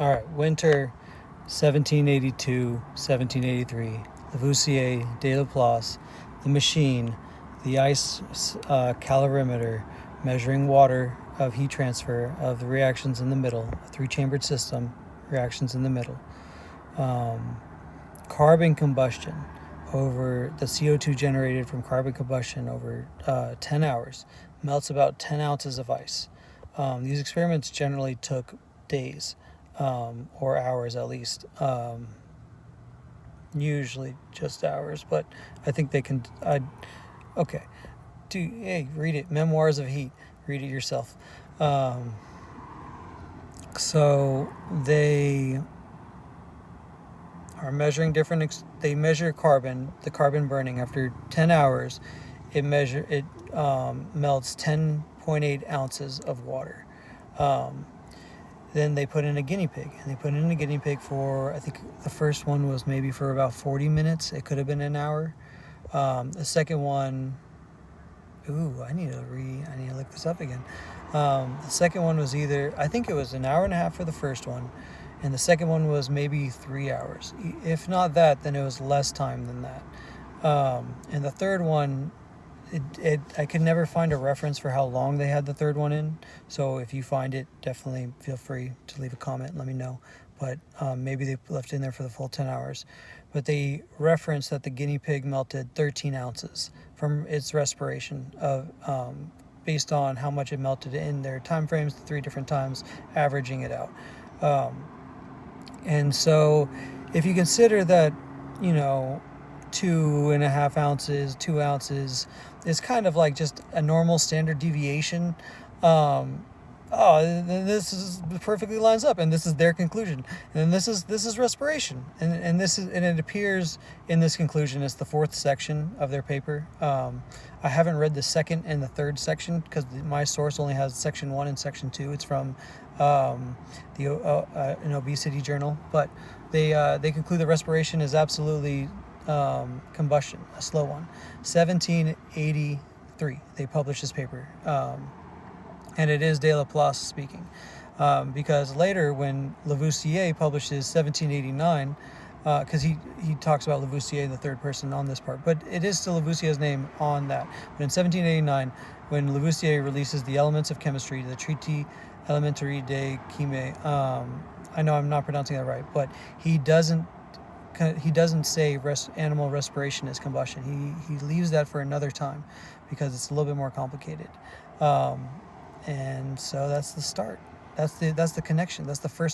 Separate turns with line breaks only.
All right, winter 1782, 1783, Lavoisier, de Laplace, the machine, the ice calorimeter, measuring water of heat transfer of the reactions in the middle, a three-chambered system, reactions in the middle. Carbon combustion over the CO2 generated from carbon combustion over 10 hours melts about 10 ounces of ice. These experiments generally took days or hours at least, usually just hours, but I think they can. Okay. Hey, read it. Memoirs of Heat. Read it yourself. So they are measuring different. They measure the carbon burning after 10 hours. It melts 10.8 ounces of water. Then they put in a guinea pig, and they put in a guinea pig for, I think the first one was maybe for about 40 minutes. It could have been an hour. The second one, I need to look this up again. The second one was I think it was an hour and a half for the first one, and the second one was maybe 3 hours. If not that, then it was less time than that. And the third one, I could never find a reference for how long they had the third one in. So if you find it, definitely feel free to leave a comment and let me know. But maybe they left it in there for the full 10 hours. But they referenced that the guinea pig melted 13 ounces from its respiration based on how much it melted in their time frames, the 3 different times, averaging it out. And so if you consider that, 2.5 ounces, 2 ounces is kind of like just a normal standard deviation. This is perfectly lines up, and this is their conclusion, and this is respiration, and it appears in this conclusion as the 4th section of their paper. I haven't read the 2nd and the 3rd section because my source only has section 1 and section 2. It's from an obesity journal, but they conclude that respiration is absolutely combustion, a slow one. 1783, they published this paper, and it is de Laplace speaking, because later when Lavoisier publishes 1789, because he talks about Lavoisier in the third person on this part, but it is still Lavoisier's name on that. But in 1789, when Lavoisier releases the Elements of Chemistry, the Traité élémentaire de chimie, I know I'm not pronouncing that right, but he doesn't say animal respiration is combustion. He leaves that for another time because it's a little bit more complicated. And so that's the start. That's the connection. That's the first